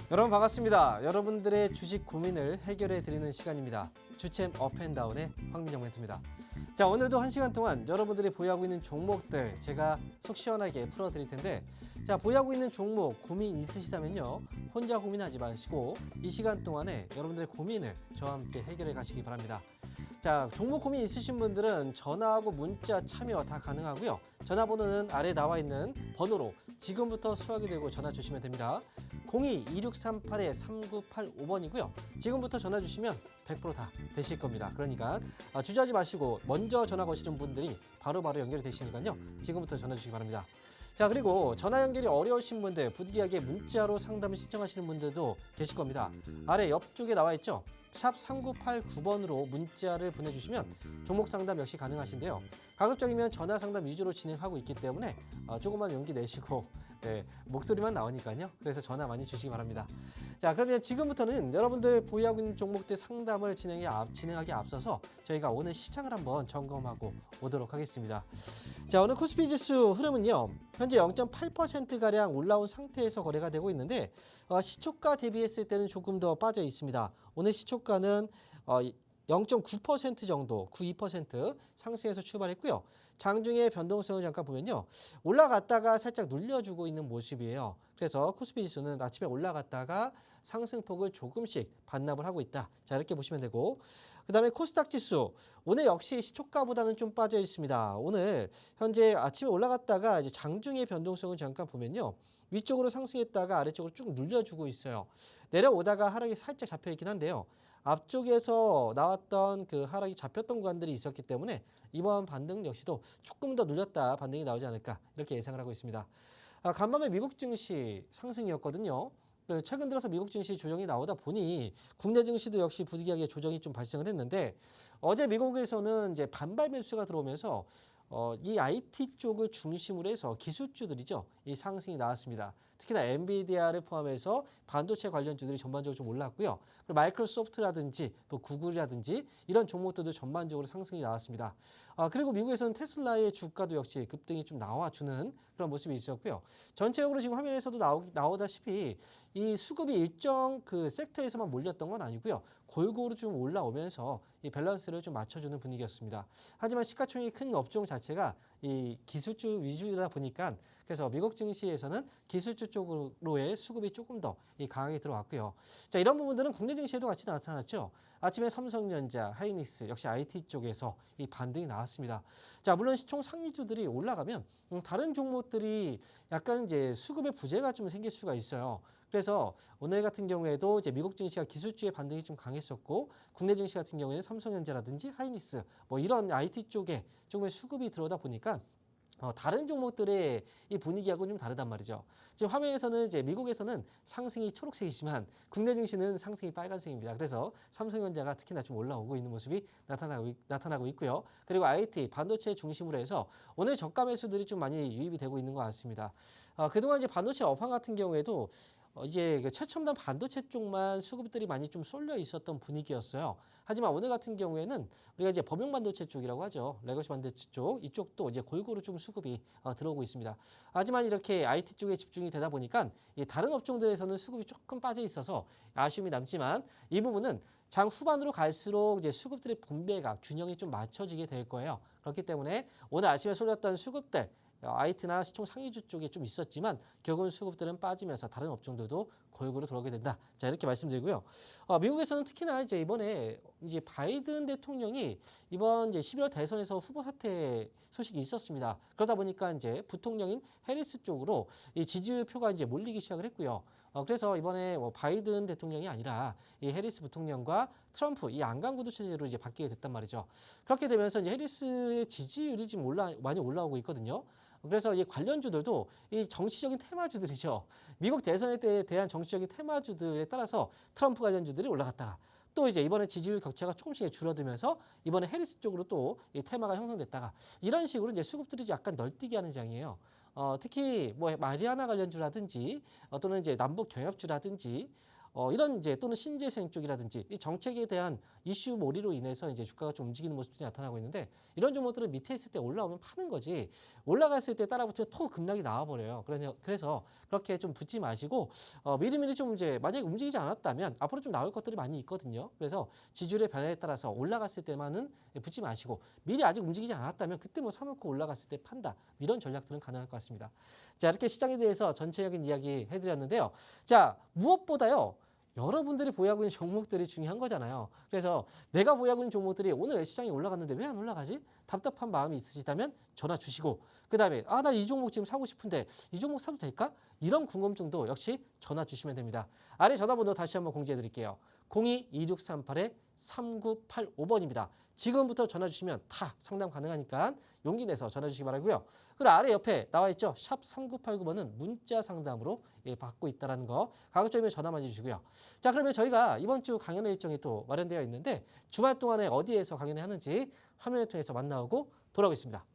여러분 반갑습니다. 여러분들의 주식 고민을 해결해 드리는 시간입니다. 주챔 업앤다운의 황민정 멘토입니다. 자, 오늘도 1시간 동안 여러분들이 보유하고 있는 종목들 제가 속 시원하게 풀어 드릴 텐데, 자, 보유하고 있는 종목 고민 있으시다면요, 혼자 고민하지 마시고 이 시간 동안에 여러분들의 고민을 저와 함께 해결해 가시기 바랍니다. 자, 종목 고민 있으신 분들은 전화하고 문자 참여 다 가능하고요. 전화번호는 아래 나와 있는 번호로 지금부터 수락이 되고 전화 주시면 됩니다. 02-2638-3985번이고요. 지금부터 전화 주시면 100% 다 되실 겁니다. 그러니까 주저하지 마시고 먼저 전화 거시는 분들이 바로바로 연결이 되시니까요. 지금부터 전화 주시기 바랍니다. 자, 그리고 전화 연결이 어려우신 분들, 부득이하게 문자로 상담을 신청하시는 분들도 계실 겁니다. 아래 옆쪽에 나와 있죠? 샵 3989번으로 문자를 보내주시면 종목 상담 역시 가능하신데요. 가급적이면 전화 상담 위주로 진행하고 있기 때문에 조금만 용기 내시고, 목소리만 나오니까요. 그래서 전화 많이 주시기 바랍니다. 자, 그러면 지금부터는 여러분들 보유하고 있는 종목들 상담을 진행하기 앞서서 저희가 오늘 시장을 한번 점검하고 오도록 하겠습니다. 자, 오늘 코스피 지수 흐름은요, 현재 0.8%가량 올라온 상태에서 거래가 되고 있는데, 시초가 대비했을 때는 조금 더 빠져 있습니다. 오늘 시초가는 0.9% 정도, 92% 상승해서 출발했고요. 장중의 변동성을 잠깐 보면요, 올라갔다가 살짝 눌려주고 있는 모습이에요. 그래서 코스피 지수는 아침에 올라갔다가 상승폭을 조금씩 반납을 하고 있다. 자, 이렇게 보시면 되고, 그 다음에 코스닥 지수, 오늘 역시 시초가보다는 좀 빠져 있습니다. 오늘 현재 아침에 올라갔다가 이제 장중의 변동성을 잠깐 보면요, 위쪽으로 상승했다가 아래쪽으로 쭉 눌려주고 있어요. 내려오다가 하락이 살짝 잡혀 있긴 한데요. 앞쪽에서 나왔던 그 하락이 잡혔던 구간들이 있었기 때문에 이번 반등 역시도 조금 더 눌렸다 반등이 나오지 않을까, 이렇게 예상을 하고 있습니다. 간밤에 미국 증시 상승이었거든요. 최근 들어서 미국 증시 조정이 나오다 보니 국내 증시도 역시 부득이하게 조정이 좀 발생을 했는데, 어제 미국에서는 이제 반발 매수가 들어오면서 이 IT 쪽을 중심으로 해서 기술주들이죠, 이 상승이 나왔습니다. 특히나 엔비디아를 포함해서 반도체 관련주들이 전반적으로 좀 올랐고요. 그리고 마이크로소프트라든지 또 구글이라든지 이런 종목들도 전반적으로 상승이 나왔습니다. 그리고 미국에서는 테슬라의 주가도 역시 급등이 좀 나와주는 그런 모습이 있었고요. 전체적으로 지금 화면에서도 나오다시피 이 수급이 일정 그 섹터에서만 몰렸던 건 아니고요. 골고루 좀 올라오면서 이 밸런스를 좀 맞춰주는 분위기였습니다. 하지만 시가총액이 큰 업종 자체가 이 기술주 위주이다 보니까, 그래서 미국 증시에서는 기술주 쪽으로의 수급이 조금 더 강하게 들어왔고요. 자, 이런 부분들은 국내 증시에도 같이 나타났죠. 아침에 삼성전자, 하이닉스 역시 IT 쪽에서 이 반등이 나왔습니다. 자, 물론 시총 상위주들이 올라가면 다른 종목들이 약간 이제 수급의 부재가 좀 생길 수가 있어요. 그래서 오늘 같은 경우에도 이제 미국 증시가 기술주의 반등이 좀 강했었고, 국내 증시 같은 경우에는 삼성전자라든지 하이닉스 뭐 이런 IT 쪽에 조금의 수급이 들어오다 보니까 다른 종목들의 이 분위기하고는 좀 다르단 말이죠. 지금 화면에서는 이제 미국에서는 상승이 초록색이지만 국내 증시는 상승이 빨간색입니다. 그래서 삼성전자가 특히나 좀 올라오고 있는 모습이 나타나고 있고요. 그리고 IT, 반도체 중심으로 해서 오늘 저가 매수들이 좀 많이 유입이 되고 있는 것 같습니다. 그동안 이제 반도체 업황 같은 경우에도 이제 그 최첨단 반도체 쪽만 수급들이 많이 좀 쏠려 있었던 분위기였어요. 하지만 오늘 같은 경우에는 우리가 이제 범용 반도체 쪽이라고 하죠. 레거시 반도체 쪽, 이쪽도 이제 골고루 좀 수급이 들어오고 있습니다. 하지만 이렇게 IT 쪽에 집중이 되다 보니까 다른 업종들에서는 수급이 조금 빠져 있어서 아쉬움이 남지만, 이 부분은 장 후반으로 갈수록 이제 수급들의 분배가 균형이 좀 맞춰지게 될 거예요. 그렇기 때문에 오늘 아침에 쏠렸던 수급들, IT나 시총 상위주 쪽에 좀 있었지만 결국은 수급들은 빠지면서 다른 업종들도 골고루 들어오게 된다. 자, 이렇게 말씀드리고요. 미국에서는 특히나 이제 이번에 이제 바이든 대통령이 이번 이제 11월 대선에서 후보 사퇴 소식이 있었습니다. 그러다 보니까 이제 부통령인 해리스 쪽으로 이 지지표가 이제 몰리기 시작을 했고요. 그래서 이번에 바이든 대통령이 아니라 이 해리스 부통령과 트럼프 이 안강구도 체제로 이제 바뀌게 됐단 말이죠. 그렇게 되면서 이제 해리스의 지지율이 지금 많이 올라오고 있거든요. 그래서 이 관련주들도 이 정치적인 테마주들이죠. 미국 대선에 대한 정치적인 테마주들에 따라서 트럼프 관련주들이 올라갔다가 또 이제 이번에 지지율 격차가 조금씩 줄어들면서 이번에 해리스 쪽으로 또 이 테마가 형성됐다가 이런 식으로 이제 수급들이 약간 널뛰게 하는 장이에요. 특히 뭐 마리아나 관련주라든지 또는 이제 남북 경협주라든지 이런 이제 또는 신재생 쪽이라든지 이 정책에 대한 이슈 몰이로 인해서 이제 주가가 좀 움직이는 모습들이 나타나고 있는데 이런 종목들은 밑에 있을 때 올라오면 파는 거지 올라갔을 때 따라붙으면 또 급락이 나와버려요. 그래서 그렇게 좀 붙지 마시고 미리미리 좀 이제 만약에 움직이지 않았다면 앞으로 좀 나올 것들이 많이 있거든요. 그래서 지지율의 변화에 따라서 올라갔을 때만은 붙지 마시고 미리 아직 움직이지 않았다면 그때 뭐 사놓고 올라갔을 때 판다. 이런 전략들은 가능할 것 같습니다. 자, 이렇게 시장에 대해서 전체적인 이야기 해드렸는데요. 자, 무엇보다요. 여러분들이 보유하고 있는 종목들이 중요한 거잖아요. 그래서 내가 보유하고 있는 종목들이 오늘 시장에 올라갔는데 왜 안 올라가지? 답답한 마음이 있으시다면 전화 주시고 그 다음에 나 이 종목 지금 사고 싶은데 이 종목 사도 될까? 이런 궁금증도 역시 전화 주시면 됩니다. 아래 전화번호 다시 한번 공지해 드릴게요. 02-2638-3985번입니다. 지금부터 전화 주시면 다 상담 가능하니까 용기 내서 전화 주시기 바라고요. 그리고 아래 옆에 나와 있죠. 샵 3989번은 문자 상담으로 받고 있다는 거 가급적이면 전화만 주시고요. 자, 그러면 저희가 이번 주 강연의 일정이 또 마련되어 있는데 주말 동안에 어디에서 강연을 하는지 화면을 통해서 만나고 돌아오겠습니다.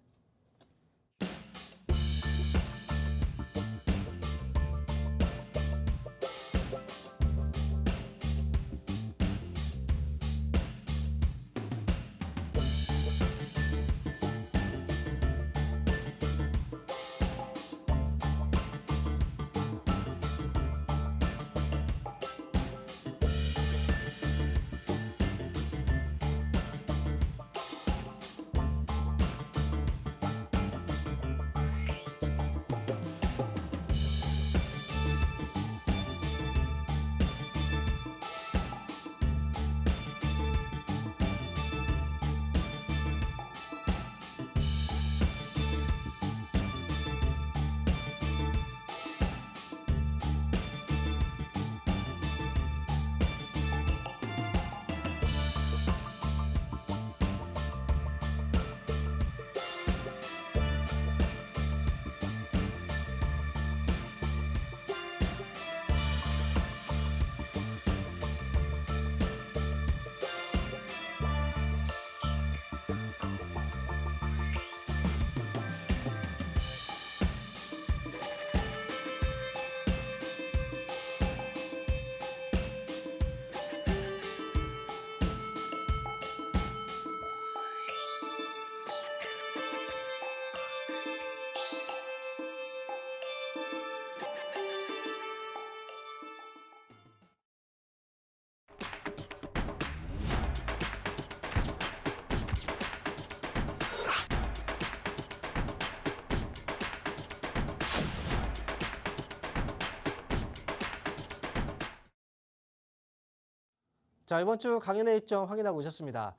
자, 이번 주 강연의 일정 확인하고 오셨습니다.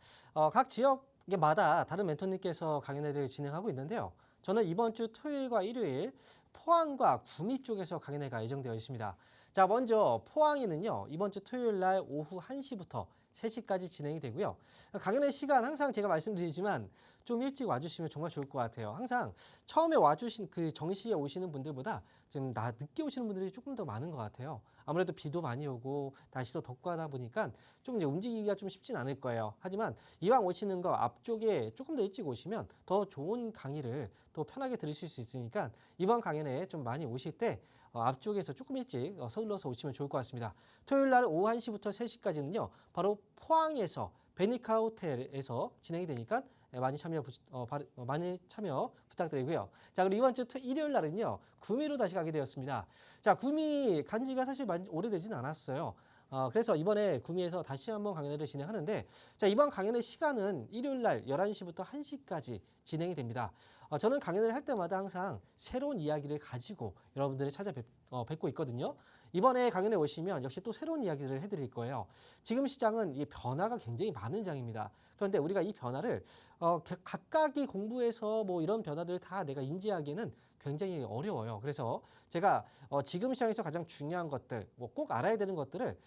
각 지역마다 다른 멘토님께서 강연회를 진행하고 있는데요. 저는 이번 주 토요일과 일요일 포항과 구미 쪽에서 강연회가 예정되어 있습니다. 자, 먼저 포항에는요. 이번 주 토요일 날 오후 1시부터 3시까지 진행이 되고요. 강연의 시간 항상 제가 말씀드리지만 좀 일찍 와주시면 정말 좋을 것 같아요. 항상 처음에 와주신 그 정시에 오시는 분들보다 지금 늦게 오시는 분들이 조금 더 많은 것 같아요. 아무래도 비도 많이 오고 날씨도 덥고 하다 보니까 좀 이제 움직이기가 좀 쉽진 않을 거예요. 하지만 이왕 오시는 거 앞쪽에 조금 더 일찍 오시면 더 좋은 강의를 또 편하게 들으실 수 있으니까 이번 강연에 좀 많이 오실 때 앞쪽에서 조금 일찍 서둘러서 오시면 좋을 것 같습니다. 토요일 날 오후 1시부터 3시까지는요. 바로 포항에서 베니카 호텔에서 진행이 되니까 많이 참여 부탁드리고요. 자, 그리고 이번 주 일요일 날은요. 구미로 다시 가게 되었습니다. 자, 구미 간 지가 사실 오래되진 않았어요. 그래서 이번에 구미에서 다시 한번 강연회를 진행하는데 자, 이번 강연의 시간은 일요일 날 11시부터 1시까지 진행이 됩니다. 저는 강연을 할 때마다 항상 새로운 이야기를 가지고 여러분들을 찾아뵙고 있거든요. 이번에 강연에 오시면 역시 또 새로운 이야기를 해드릴 거예요. 지금 시장은 이 변화가 굉장히 많은 장입니다. 그런데 우리가 이 변화를 각각이 공부해서 뭐 이런 변화들을 다 내가 인지하기에는 굉장히 어려워요. 그래서 제가 지금 시장에서 가장 중요한 것들, 뭐 꼭 알아야 되는 것들을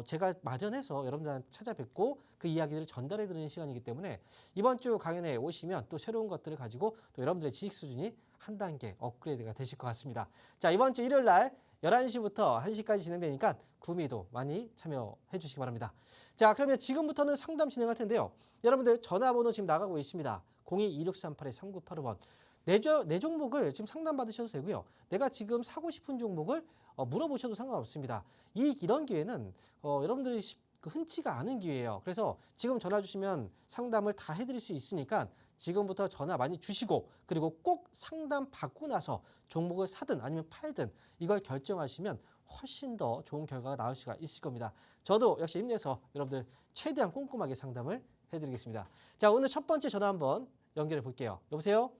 제가 마련해서 여러분들한테 찾아뵙고 그 이야기들을 전달해 드리는 시간이기 때문에 이번 주 강연에 오시면 또 새로운 것들을 가지고 또 여러분들의 지식 수준이 한 단계 업그레이드가 되실 것 같습니다. 자, 이번 주 일요일 날 11시부터 1시까지 진행되니까 구미도 많이 참여해 주시기 바랍니다. 자, 그러면 지금부터는 상담 진행할 텐데요. 여러분들 전화번호 지금 나가고 있습니다. 02-2638-3985번. 내 종목을 지금 상담 받으셔도 되고요. 내가 지금 사고 싶은 종목을 물어보셔도 상관없습니다. 이런 기회는 여러분들이 흔치가 않은 기회예요. 그래서 지금 전화 주시면 상담을 다 해드릴 수 있으니까 지금부터 전화 많이 주시고 그리고 꼭 상담 받고 나서 종목을 사든 아니면 팔든 이걸 결정하시면 훨씬 더 좋은 결과가 나올 수가 있을 겁니다. 저도 역시 힘내서 여러분들 최대한 꼼꼼하게 상담을 해드리겠습니다. 자, 오늘 첫 번째 전화 한번 연결해 볼게요. 여보세요?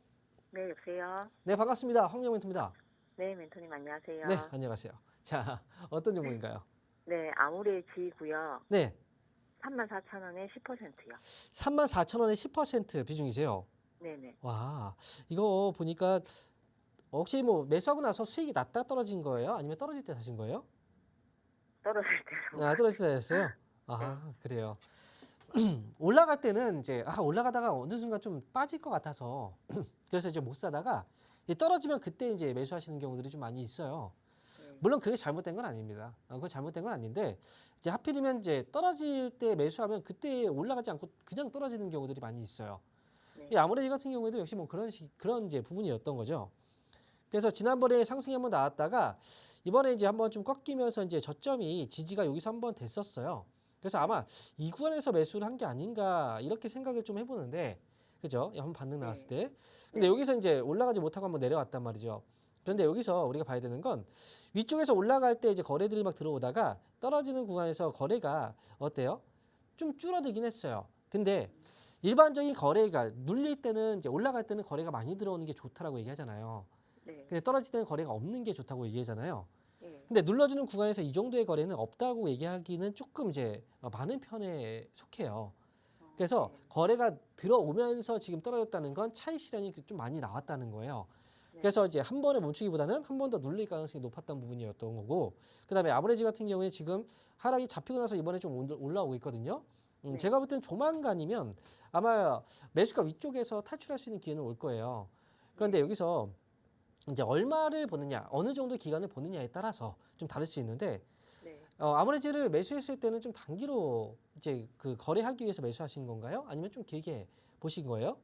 네, 여보세요. 네, 반갑습니다. 황영 멘토입니다. 네, 멘토님 안녕하세요. 네, 안녕하세요. 자, 어떤 종목인가요? 네, 아모레지고요. 네, 34,000원에 10%요. 34,000원에 10% 비중이세요. 네네. 와, 이거 보니까 혹시 뭐 매수하고 나서 수익이 낮다 떨어진 거예요? 아니면 떨어질 때 사신 거예요? 떨어질 때로. 아, 떨어질 때 사셨어요? 아, 그래요. 올라갈 때는 이제 올라가다가 어느 순간 좀 빠질 것 같아서 그래서 이제 못 사다가 떨어지면 그때 이제 매수하시는 경우들이 좀 많이 있어요. 네. 물론 그게 잘못된 건 아닙니다. 그거 잘못된 건 아닌데 이제 하필이면 이제 떨어질 때 매수하면 그때 올라가지 않고 그냥 떨어지는 경우들이 많이 있어요. 네. 이 아모레지 같은 경우에도 역시 뭐 그런 이제 부분이었던 거죠. 그래서 지난번에 상승이 한번 나왔다가 이번에 이제 한번 좀 꺾이면서 이제 저점이 지지가 여기서 한번 됐었어요. 그래서 아마 이 구간에서 매수를 한 게 아닌가 이렇게 생각을 좀 해보는데, 그죠? 한번 반등 나왔을 때. 근데 여기서 이제 올라가지 못하고 한번 내려왔단 말이죠. 그런데 여기서 우리가 봐야 되는 건 위쪽에서 올라갈 때 이제 거래들이 막 들어오다가 떨어지는 구간에서 거래가 어때요? 좀 줄어들긴 했어요. 근데 일반적인 거래가 눌릴 때는 이제 올라갈 때는 거래가 많이 들어오는 게 좋다라고 얘기하잖아요. 네. 근데 떨어질 때는 거래가 없는 게 좋다고 얘기하잖아요. 네. 근데 눌러주는 구간에서 이 정도의 거래는 없다고 얘기하기는 조금 이제 많은 편에 속해요. 그래서 네. 거래가 들어오면서 지금 떨어졌다는 건 차익 실현이 좀 많이 나왔다는 거예요. 네. 그래서 이제 한 번에 멈추기보다는 한 번 더 눌릴 가능성이 높았던 부분이었던 거고, 그다음에 아모레지 같은 경우에 지금 하락이 잡히고 나서 이번에 좀 올라오고 있거든요. 네. 제가 볼 땐 조만간이면 아마 매수가 위쪽에서 탈출할 수 있는 기회는 올 거예요. 그런데 여기서 이제 얼마를 보느냐, 어느 정도 기간을 보느냐에 따라서 좀 다를 수 있는데, 네. 아모레지를 매수했을 때는 좀 단기로 이제 그 거래하기 위해서 매수하신 건가요? 아니면 좀 길게 보신 거예요?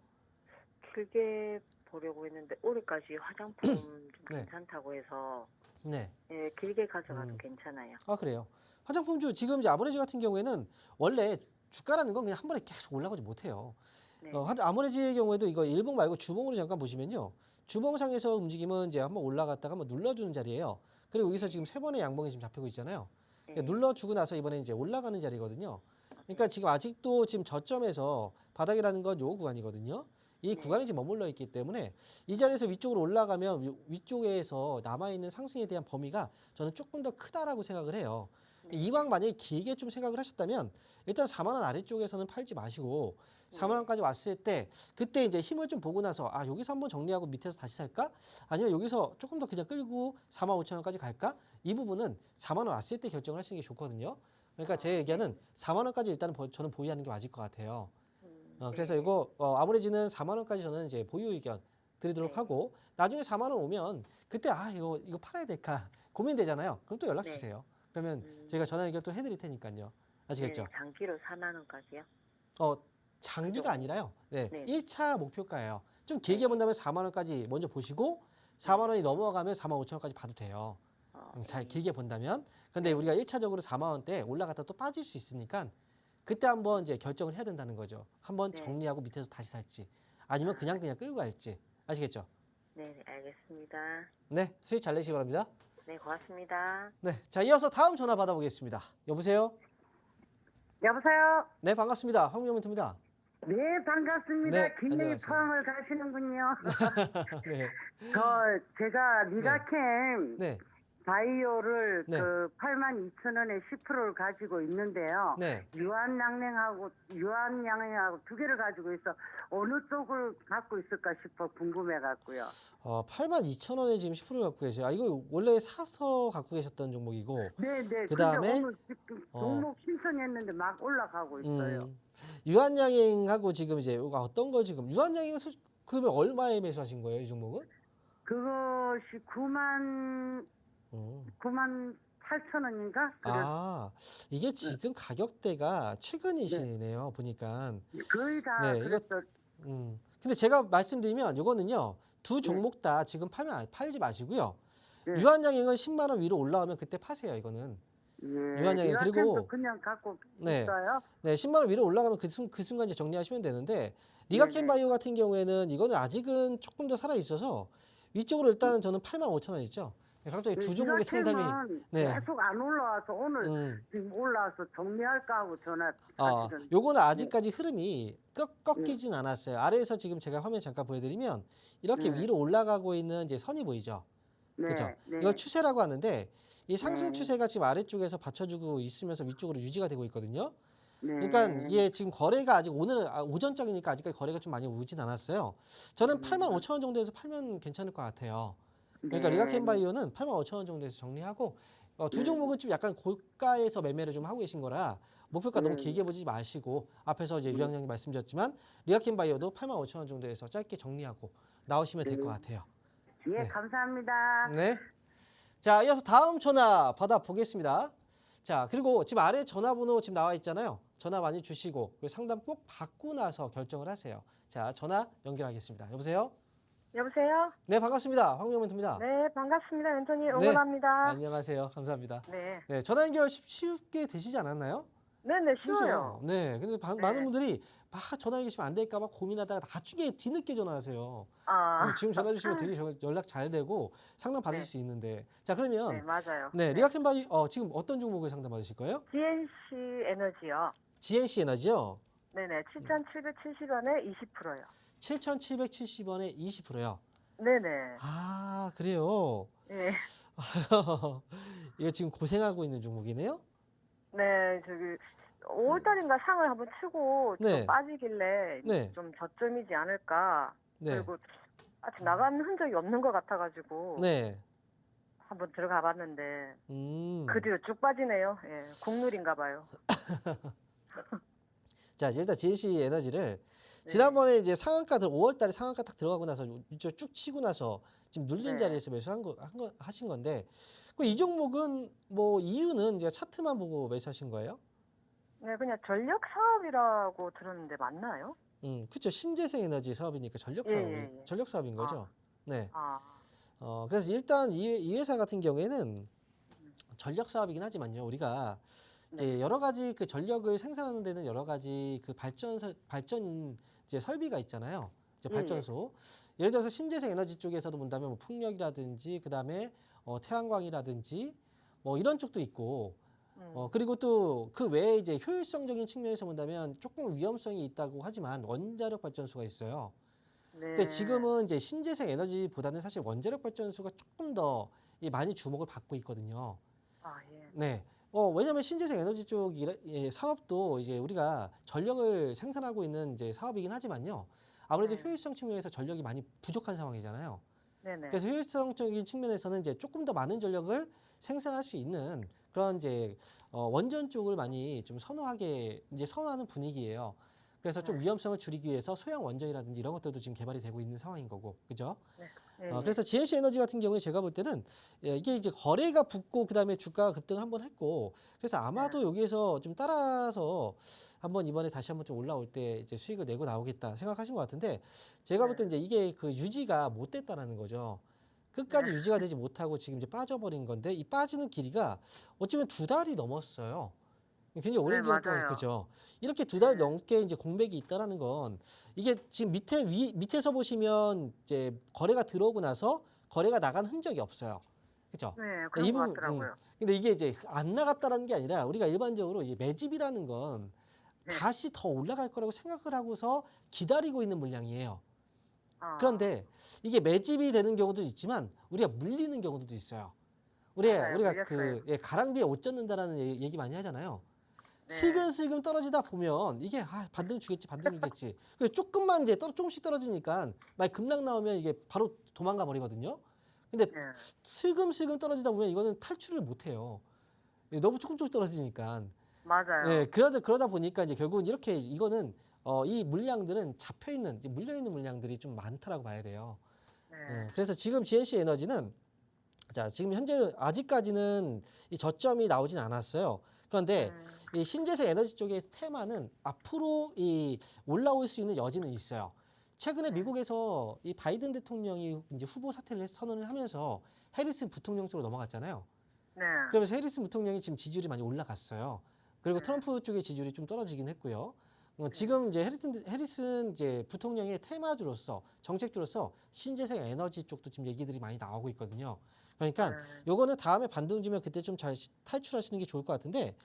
길게 보려고 했는데 올해까지 화장품 좀 네. 괜찮다고 해서 네. 네, 길게 가져가도 괜찮아요. 아, 그래요. 화장품주 지금 이제 아모레지 같은 경우에는 원래 주가라는 건 그냥 한 번에 계속 올라가지 못해요. 네. 아모레지의 경우에도 이거 일봉 말고 주봉으로 잠깐 보시면요. 주봉상에서 움직임은 이제 한번 올라갔다가 한번 눌러주는 자리예요. 그리고 여기서 지금 세 번의 양봉이 지금 잡히고 있잖아요. 네. 눌러주고 나서 이번에 이제 올라가는 자리거든요. 그러니까 지금 아직도 지금 저점에서 바닥이라는 건 요 구간이거든요. 이 네. 구간에 지금 머물러 있기 때문에 이 자리에서 위쪽으로 올라가면 위쪽에서 남아있는 상승에 대한 범위가 저는 조금 더 크다라고 생각을 해요. 네. 이왕 만약에 길게 좀 생각을 하셨다면 일단 4만 원 아래쪽에서는 팔지 마시고 4만 원까지 왔을 때 그때 이제 힘을 좀 보고 나서 여기서 한번 정리하고 밑에서 다시 살까? 아니면 여기서 조금 더 그냥 끌고 4만 5천 원까지 갈까? 이 부분은 4만 원 왔을 때 결정을 하시는 게 좋거든요. 그러니까 제 의견은 4만 원까지 일단은 저는 보유하는 게 맞을 것 같아요. 그래서 네. 이거 아모레지는 4만 원까지 저는 이제 보유 의견 드리도록 네. 하고 나중에 4만 원 오면 그때 이거 팔아야 될까 고민되잖아요. 그럼 또 연락 네. 주세요. 그러면 저희가 전화 연결 또 해드릴 테니까요. 아시겠죠? 네, 장기로 4만 원까지요? 장기가 아니라요. 네, 네. 1차 목표가예요. 좀 길게 네. 본다면 4만 원까지 먼저 보시고 4만 원이 넘어가면 4만 5천 원까지 봐도 돼요. 잘 네. 길게 본다면. 근데 우리가 1차적으로 4만 원대 올라갔다 또 빠질 수 있으니까 그때 한번 이제 결정을 해야 된다는 거죠. 한번 네. 정리하고 밑에서 다시 살지 아니면 그냥 끌고 갈지. 아시겠죠? 네, 알겠습니다. 네, 수익 잘 내시기 바랍니다. 네, 고맙습니다. 네, 자 이어서 다음 전화 받아보겠습니다. 여보세요? 여보세요? 네, 반갑습니다. 황명민입니다. 네, 반갑습니다. 네, 김영희 안녕하세요. 포항을 가시는군요. 네, 제가 미가캠 네, 바이오를 네. 82,000원에 10%를 가지고 있는데요. 네. 유한양행하고 두 개를 가지고 있어 어느 쪽을 갖고 있을까 싶어 궁금해 갖고요. 82,000원에 지금 10% 갖고 계세요. 이거 원래 사서 갖고 계셨던 종목이고. 네네. 그다음에 근데 오늘 지금 종목 신청했는데 막 올라가고 있어요. 유한양행하고 지금 이제 이거 어떤 걸 지금 유한양행 그러면 얼마에 매수하신 거예요, 이 종목은? 그것이 9만 8,000원인가? 이게 지금 가격대가 최근이시네요, 보니까. 거의 다 네, 이거 그랬어. 근데 제가 말씀드리면 이거는요. 두 종목 다 지금 팔지 마시고요. 예. 유한양행은 10만 원 위로 올라오면 그때 파세요. 이거는. 예. 유한양행 그리고 리가템도 그냥 갖고 네. 있어요. 네, 10만 원 위로 올라가면 그 순간 이제 정리하시면 되는데 리가켄 바이오 같은 경우에는 이거는 아직은 조금 더 살아 있어서 위쪽으로 일단은 저는 8만 5천 원 있죠. 네, 갑자기 두 종목의 상담이 네. 계속 안 올라와서 오늘 지금 올라와서 정리할까 하고 전화 사실은. 요거는 아직까지 흐름이 꺾이진 않았어요. 아래에서 지금 제가 화면 잠깐 보여드리면 이렇게 네. 위로 올라가고 있는 이제 선이 보이죠. 네. 그죠? 네. 이걸 추세라고 하는데 이 상승 네. 추세가 지금 아래쪽에서 받쳐주고 있으면서 위쪽으로 유지가 되고 있거든요. 네. 그러니까 이게 지금 거래가 아직 오늘 오전장이니까 아직까지 거래가 좀 많이 오진 않았어요. 저는 8만 5천 원 정도에서 팔면 괜찮을 것 같아요. 그러니까 네. 리가켄바이오는 8만 5천 원 정도에서 정리하고 두 종목은 좀 약간 고가에서 매매를 좀 하고 계신 거라 목표가 너무 길게 보지 마시고 앞에서 이제 유장장님 말씀드렸지만 리가켄바이오도 8만 5천 원 정도에서 짧게 정리하고 나오시면 될 것 같아요. 예, 네. 감사합니다. 네. 자, 이어서 다음 전화 받아보겠습니다. 자, 그리고 지금 아래 전화번호 지금 나와 있잖아요. 전화 많이 주시고 그리고 상담 꼭 받고 나서 결정을 하세요. 자, 전화 연결하겠습니다. 여보세요? 여보세요? 네, 반갑습니다. 황명멘토입니다. 네, 반갑습니다. 멘토님 네. 응원합니다. 안녕하세요. 감사합니다. 네. 네, 전화 연결 쉽게 되시지 않았나요? 네네, 그죠? 쉬워요. 네, 근데 네. 많은 분들이 막 전화 연결하시면 안 될까 봐 고민하다가 나중에 뒤늦게 전화하세요. 아, 지금 전화 주시면 되게 연락 잘 되고 상담 받으실 네. 수 있는데. 자, 그러면 네, 맞아요. 네, 리가켄바이 지금 어떤 종목을 상담 받으실 거예요? GNC 에너지요. GNC 에너지요. 네네, 7,770원에 20%요. 7,770원에 20%요. 네네. 아, 그래요. 네. 이거 지금 고생하고 있는 종목이네요. 네, 저기 5월달인가 상을 한번 치고 네. 좀 빠지길래 네. 좀 저점이지 않을까. 네. 그리고 아직 나간 흔적이 없는 것 같아가지고 네. 한번 들어가 봤는데 음. 그 뒤로 쭉 빠지네요. 예, 국룰인가 봐요. 자, 일단 GNC 에너지를 네. 지난번에 이제 상한가들 5월 달에 상한가 딱 들어가고 나서 이쪽 쭉 치고 나서 지금 눌린 네. 자리에서 하신 건데 이 종목은 뭐 이유는 제가 차트만 보고 매수하신 거예요? 네, 그냥 전력 사업이라고 들었는데 맞나요? 그렇죠. 신재생 에너지 사업이니까 전력 예, 사업이 예, 예. 전력 사업인 거죠. 네. 아, 그래서 일단 이 회사 같은 경우에는 전력 사업이긴 하지만요. 우리가 이제 여러 가지 그 전력을 생산하는 데는 여러 가지 그 발전 이제 설비가 있잖아요. 이제 예, 발전소. 예를 들어서 신재생 에너지 쪽에서도 본다면 뭐 풍력이라든지 그다음에 태양광이라든지 뭐 이런 쪽도 있고 그리고 또 그 외에 이제 효율성적인 측면에서 본다면 조금 위험성이 있다고 하지만 원자력 발전소가 있어요. 네. 근데 지금은 이제 신재생 에너지보다는 사실 원자력 발전소가 조금 더 많이 주목을 받고 있거든요. 아, 예. 네. 왜냐하면 신재생 에너지 쪽 산업도 이제 우리가 전력을 생산하고 있는 이제 사업이긴 하지만요. 아무래도 네. 효율성 측면에서 전력이 많이 부족한 상황이잖아요. 네네. 그래서 효율성적인 측면에서는 이제 조금 더 많은 전력을 생산할 수 있는 그런 이제 원전 쪽을 많이 좀 선호하는 분위기예요. 그래서 좀 네. 위험성을 줄이기 위해서 소형 원전이라든지 이런 것들도 지금 개발이 되고 있는 상황인 거고, 그죠? 네. 예, 그래서 GNC 에너지 같은 경우에 제가 볼 때는 이게 이제 거래가 붙고 그다음에 주가가 급등을 한번 했고, 그래서 아마도 여기에서 좀 따라서 한번 이번에 다시 한번 좀 올라올 때 이제 수익을 내고 나오겠다 생각하신 것 같은데, 제가 볼 때 이제 이게 그 유지가 못 됐다라는 거죠. 끝까지 유지가 되지 못하고 지금 이제 빠져버린 건데, 이 빠지는 길이가 어쩌면 2달이 넘었어요. 굉장히 오랜 네, 기간 동안 맞아요. 그죠. 이렇게 2달 네. 넘게 이제 공백이 있다라는 건 이게 지금 밑에서 보시면 이제 거래가 들어오고 나서 거래가 나간 흔적이 없어요. 그죠? 네, 그런 것 부분, 같더라고요. 근데 이게 이제 안 나갔다라는 게 아니라 우리가 일반적으로 이 매집이라는 건 네. 다시 더 올라갈 거라고 생각을 하고서 기다리고 있는 물량이에요. 아, 그런데 이게 매집이 되는 경우도 있지만 우리가 물리는 경우도 있어요. 맞아요. 우리가 물렸어요. 가랑비에 옷 젖는다라는 얘기 많이 하잖아요. 네. 슬근슬근 떨어지다 보면 이게 반등 주겠지. 그래서 조금만 이제 조금씩 떨어지니까 만약 급락 나오면 이게 바로 도망가 버리거든요. 근데 네. 슬금슬금 떨어지다 보면 이거는 탈출을 못 해요. 너무 조금 떨어지니까. 맞아요. 네, 그러다 보니까 이제 결국은 이렇게 이거는 이 물량들은 잡혀 있는 물려 있는 물량들이 좀 많다라고 봐야 돼요. 네. 그래서 지금 GNC 에너지는 자, 지금 현재 아직까지는 이 저점이 나오진 않았어요. 그런데 이 신재생 에너지 쪽의 테마는 앞으로 이 올라올 수 있는 여지는 있어요. 최근에 미국에서 이 바이든 대통령이 이제 후보 사퇴를 선언을 하면서 해리스 부통령 쪽으로 넘어갔잖아요. 네. 그러면서 해리스 부통령이 지금 지지율이 많이 올라갔어요. 그리고 트럼프 쪽의 지지율이 좀 떨어지긴 했고요. 지금 이제 해리슨 이제 부통령의 테마주로서 정책주로서 신재생 에너지 쪽도 지금 얘기들이 많이 나오고 있거든요. 그러니까 요거는 다음에 반등 주면 그때 좀 잘 탈출하시는 게 좋을 것 같은데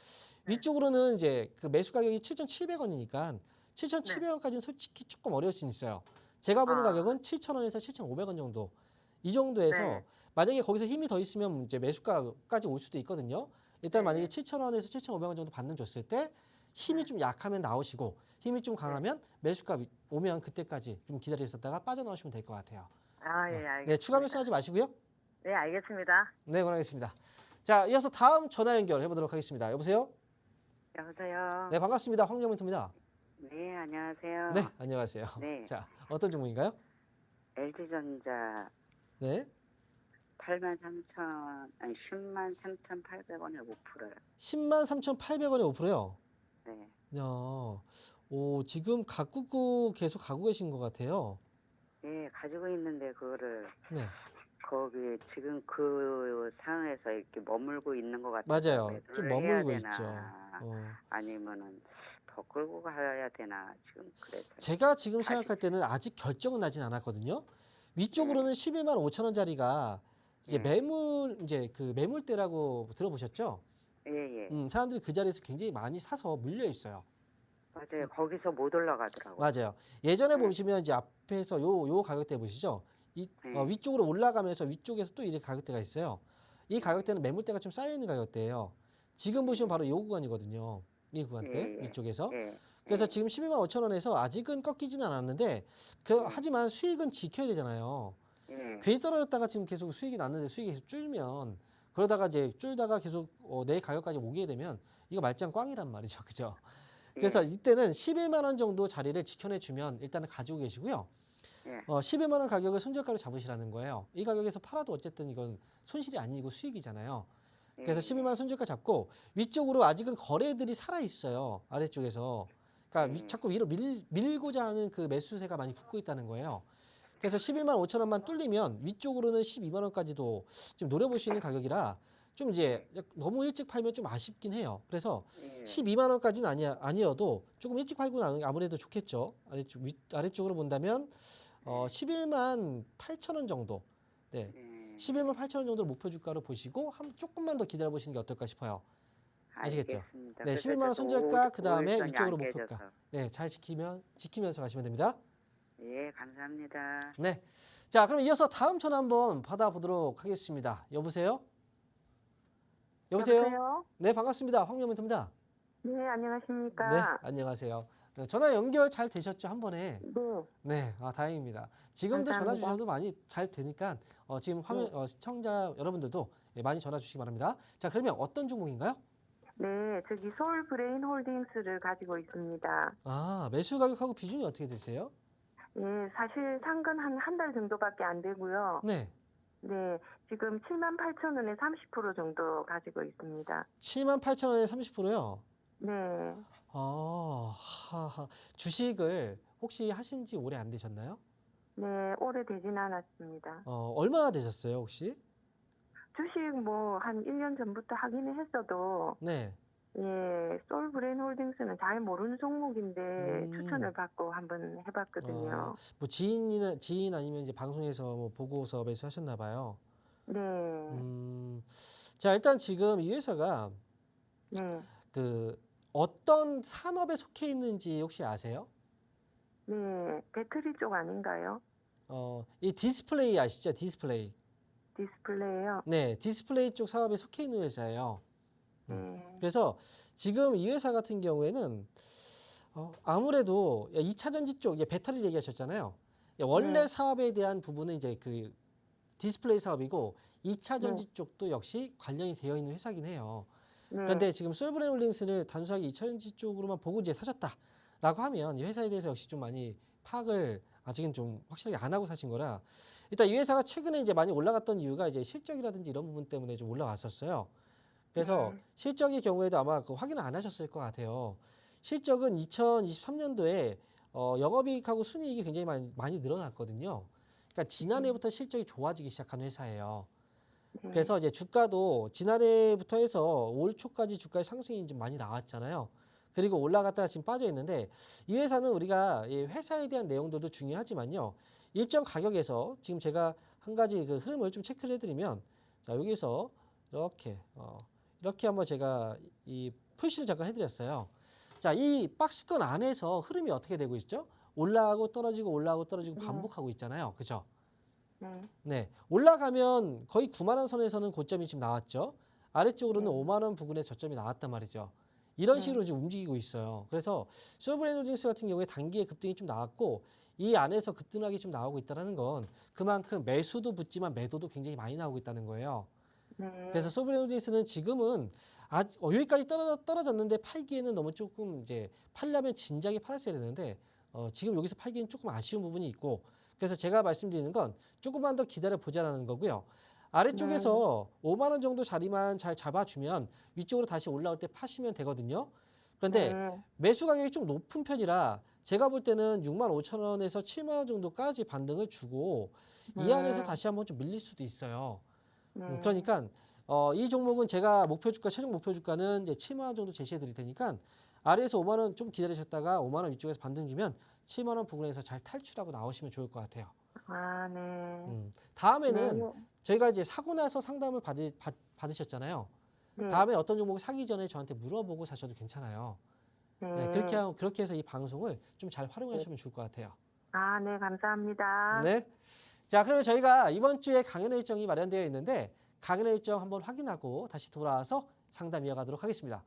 위쪽으로는 이제 그 매수 가격이 7,700원이니까 7,700원까지는 솔직히 조금 어려울 수는 있어요. 제가 보는 가격은 7,000원에서 7,500원 정도. 이 정도에서 네. 만약에 거기서 힘이 더 있으면 이제 매수가까지 올 수도 있거든요. 일단 만약에 7,000원에서 7,500원 정도 반등 줬을 때 힘이 좀 약하면 나오시고 힘이 좀 강하면 매수가 오면 그때까지 좀 기다려 있었다가 빠져나오시면 될 것 같아요. 예, 알겠습니다. 네, 추가 매수하지 마시고요. 네, 알겠습니다. 네, 원하겠습니다. 자, 이어서 다음 전화 연결해 보도록 하겠습니다. 여보세요? 여보세요. 네, 반갑습니다. 황영민입니다. 네, 안녕하세요. 네, 안녕하세요. 네. 자, 어떤 종목인가요? LG전자 네, 103,800원에 5%요. 103,800원에 5%요. 네. 오, 지금 가꾸고 계속 가고 계신 것 같아요. 예, 가지고 있는데 그거를 네, 거기 지금 그 상황에서 이렇게 머물고 있는 것 같아요. 맞아요. 매도를 좀 해야 머물고 되나, 있죠. 아니면은 더 끌고 가야 되나 지금 그래서. 제가 지금 생각할 때는 아직 결정은 나진 않았거든요. 위쪽으로는 11만 5천 원짜리가 이제 그 매물대라고 들어보셨죠? 예, 예. 사람들이 그 자리에서 굉장히 많이 사서 물려 있어요. 맞아요. 거기서 못 올라가더라고요. 맞아요. 예전에 보시면 이제 앞에서 요 가격대 보시죠. 위쪽으로 올라가면서 위쪽에서 또 이렇게 가격대가 있어요. 이 가격대는 매물대가 좀 쌓여 있는 가격대예요. 지금 보시면 바로 요 구간이거든요. 이 구간대 위쪽에서. 예. 그래서 지금 12만 5천 원에서 아직은 꺾이지는 않았는데 하지만 수익은 지켜야 되잖아요. 예. 괜히 떨어졌다가 지금 계속 수익이 났는데 수익이 계속 줄면 그러다가 이제 줄다가 계속 내일 가격까지 오게 되면 이거 말짱 꽝이란 말이죠. 그죠? 그래서 이때는 11만 원 정도 자리를 지켜내 주면 일단은 가지고 계시고요. 11만 원 가격을 손절가로 잡으시라는 거예요. 이 가격에서 팔아도 어쨌든 이건 손실이 아니고 수익이잖아요. 그래서 12만 원 손절가 잡고 위쪽으로 아직은 거래들이 살아 있어요. 아래쪽에서. 그러니까 자꾸 위로 밀고자 하는 그 매수세가 많이 붙고 있다는 거예요. 그래서 11만 5천 원만 뚫리면 위쪽으로는 12만 원까지도 좀 노려볼 수 있는 가격이라 좀 이제 너무 일찍 팔면 좀 아쉽긴 해요. 그래서 12만 원까지는 아니어도 조금 일찍 팔고 나는 게 아무래도 좋겠죠. 아래쪽으로 본다면 11만 8천 원 정도. 네. 11만 8천 원 정도를 목표 주가로 보시고 조금만 더 기다려 보시는 게 어떨까 싶어요. 아시겠죠? 알겠습니다. 네, 11만 원 손절가 그다음에 위쪽으로 목표가. 네, 잘 지키면서 가시면 됩니다. 예, 감사합니다. 네. 자, 그럼 이어서 다음 전화 한번 받아보도록 하겠습니다. 여보세요? 여보세요? 네, 반갑습니다. 황영민입니다. 네, 안녕하십니까? 네, 안녕하세요. 네, 전화 연결 잘 되셨죠, 한 번에? 네. 네, 다행입니다. 지금도 전화 감사합니다. 주셔도 많이 잘 되니까 지금 시청자 여러분들도 많이 전화 주시기 바랍니다. 자, 그러면 어떤 종목인가요? 네, 저기 서울 브레인 홀딩스를 가지고 있습니다. 아, 매수 가격하고 비중이 어떻게 되세요? 예, 사실 상근 한 달 정도밖에 안 되고요. 네, 네, 지금 7만 8천 원에 30% 정도 가지고 있습니다. 7만 8천 원에 30%요? 네, 주식을 혹시 하신 지 오래 안 되셨나요? 네, 오래되진 않았습니다. 얼마나 되셨어요, 혹시? 주식 뭐 한 1년 전부터 하기는 했어도 네. 예, 서울 브레인 홀딩스는 잘 모르는 종목인데 추천을 받고 한번 해봤거든요. 뭐 지인 아니면 이제 방송에서 뭐 보고서 매수하셨나 봐요. 네, 자, 일단 지금 이 회사가 네, 그 어떤 산업에 속해 있는지 혹시 아세요? 네, 배터리 쪽 아닌가요? 이 디스플레이 아시죠? 디스플레이. 디스플레이요? 네, 디스플레이 쪽 사업에 속해 있는 회사예요. 네, 그래서 지금 이 회사 같은 경우에는 아무래도 2차 전지 쪽, 배터리를 얘기하셨잖아요. 원래 사업에 대한 부분은 이제 그 디스플레이 사업이고 2차 전지 쪽도 역시 관련이 되어 있는 회사긴 해요. 네, 그런데 지금 솔브레홀딩스를 단순하게 2차 전지 쪽으로만 보고 이제 사셨다라고 하면 이 회사에 대해서 역시 좀 많이 파악을 아직은 좀 확실하게 안 하고 사신 거라 일단 이 회사가 최근에 이제 많이 올라갔던 이유가 이제 실적이라든지 이런 부분 때문에 좀 올라갔었어요. 그래서 실적의 경우에도 아마 그 확인을 안 하셨을 것 같아요. 실적은 2023년도에 영업이익하고 순이익이 굉장히 많이 늘어났거든요. 그러니까 지난해부터 실적이 좋아지기 시작한 회사예요. 네. 그래서 이제 주가도 지난해부터 해서 올 초까지 주가의 상승이 좀 많이 나왔잖아요. 그리고 올라갔다가 지금 빠져 있는데 이 회사는 우리가 이 회사에 대한 내용들도 중요하지만요. 일정 가격에서 지금 제가 한 가지 그 흐름을 좀 체크를 해드리면 자 여기서 이렇게 한번 제가 이 표시를 잠깐 해드렸어요. 자, 이 박스권 안에서 흐름이 어떻게 되고 있죠? 올라가고 떨어지고 반복하고 있잖아요. 그죠? 네. 네. 올라가면 거의 9만 원 선에서는 고점이 지금 나왔죠. 아래쪽으로는 네. 5만 원 부근에 저점이 나왔단 말이죠. 이런 네. 식으로 지금 움직이고 있어요. 그래서 솔브레인홀딩스 같은 경우에 단기에 급등이 좀 나왔고 이 안에서 급등하기 좀 나오고 있다는 건 그만큼 매수도 붙지만 매도도 굉장히 많이 나오고 있다는 거예요. 네. 그래서 소브레인홀딩스는 지금은 여기까지 떨어졌는데 팔기에는 너무 조금 이제 팔려면 진작에 팔았어야 되는데 지금 여기서 팔기는 조금 아쉬운 부분이 있고 그래서 제가 말씀드리는 건 조금만 더 기다려 보자라는 거고요. 아래쪽에서 5만 원 정도 자리만 잘 잡아주면 위쪽으로 다시 올라올 때 파시면 되거든요. 그런데 네. 매수 가격이 좀 높은 편이라 제가 볼 때는 6만 5천 원에서 7만 원 정도까지 반등을 주고 이 안에서 다시 한번 좀 밀릴 수도 있어요. 네. 그러니까 이 종목은 제가 목표 주가 최종 목표 주가는 이제 7만 원 정도 제시해 드릴 테니까 아래에서 5만 원 좀 기다리셨다가 5만 원 위쪽에서 반등 주면 7만 원 부근에서 잘 탈출하고 나오시면 좋을 것 같아요. 아, 네. 다음에는 네. 저희가 이제 사고 나서 상담을 받으셨잖아요. 네. 다음에 어떤 종목을 사기 전에 저한테 물어보고 사셔도 괜찮아요. 네, 그렇게 해서 이 방송을 좀 잘 활용하시면 좋을 것 같아요. 아, 네, 감사합니다. 네. 자, 그러면 저희가 이번 주에 강연회 일정이 마련되어 있는데 강연회 일정 한번 확인하고 다시 돌아와서 상담 이어가도록 하겠습니다.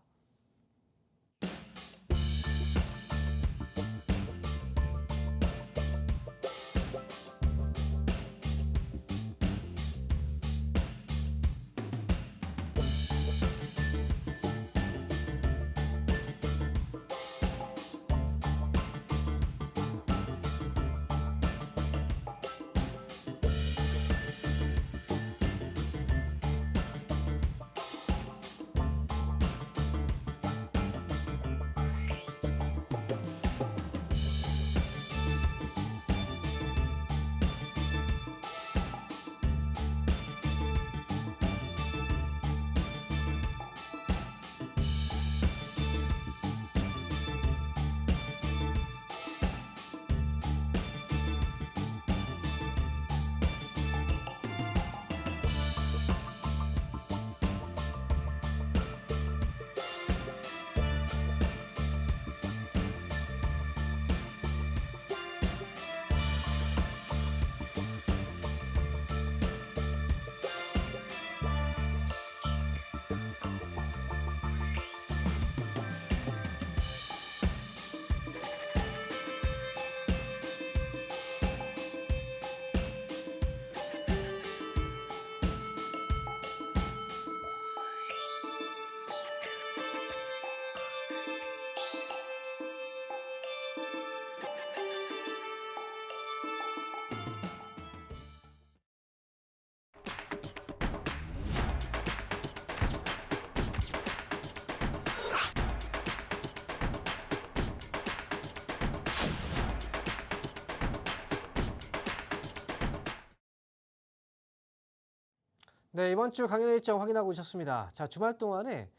네, 이번 주 강연회 일정 확인하고 오셨습니다. 자, 주말 동안에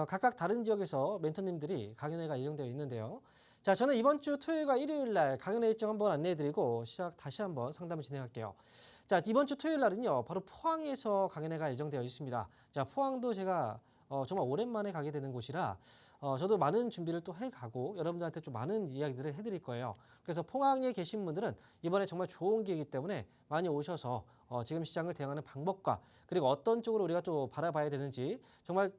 각각 다른 지역에서 멘토님들이 강연회가 예정되어 있는데요. 자, 저는 이번 주 토요일과 일요일 날 강연회 일정 한번 안내해드리고 다시 한번 상담을 진행할게요. 자, 이번 주 토요일 날은요, 바로 포항에서 강연회가 예정되어 있습니다. 자, 포항도 제가 정말 오랜만에 가게 되는 곳이라 저도 많은 준비를 또 해가고 여러분들한테 좀 많은 이야기들을 해드릴 거예요. 그래서 포항에 계신 분들은 이번에 정말 좋은 기회이기 때문에 많이 오셔서 지금 시장을 대응하는 방법과 그리고 어떤 쪽으로 우리가 좀 바라봐야 되는지 정말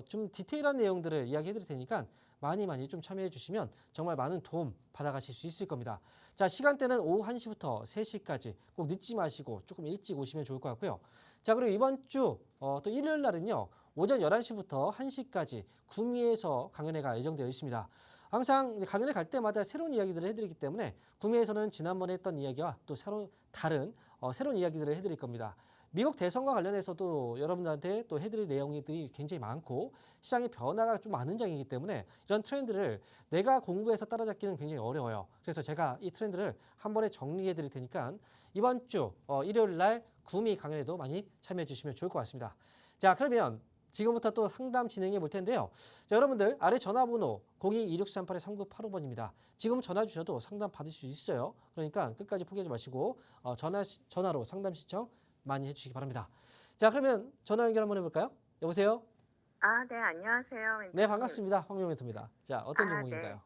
좀 디테일한 내용들을 이야기해 드릴 테니까 많이 좀 참여해 주시면 정말 많은 도움 받아가실 수 있을 겁니다. 자, 시간대는 오후 1시부터 3시까지 꼭 늦지 마시고 조금 일찍 오시면 좋을 것 같고요. 자, 그리고 이번 주 또 일요일 날은요. 오전 11시부터 1시까지 구미에서 강연회가 예정되어 있습니다. 항상 강연회 갈 때마다 새로운 이야기들을 해드리기 때문에 구미에서는 지난번에 했던 이야기와 또 새로운 이야기들을 해드릴 겁니다. 미국 대선과 관련해서도 여러분들한테 또 해드릴 내용들이 굉장히 많고 시장의 변화가 좀 많은 장이기 때문에 이런 트렌드를 내가 공부해서 따라잡기는 굉장히 어려워요. 그래서 제가 이 트렌드를 한 번에 정리해 드릴 테니까 이번 주 일요일 날 구미 강연에도 많이 참여해 주시면 좋을 것 같습니다. 자, 그러면 지금부터 또 상담 진행해 볼 텐데요. 자, 여러분들 아래 전화번호 02-2638-3985번입니다. 지금 전화 주셔도 상담 받을 수 있어요. 그러니까 끝까지 포기하지 마시고 전화로 상담 신청 많이 해주시기 바랍니다. 자, 그러면 전화 연결 한번 해볼까요? 여보세요? 아, 네, 안녕하세요. 네, 반갑습니다. 황명 멘토입니다. 자, 어떤 아, 종목인가요?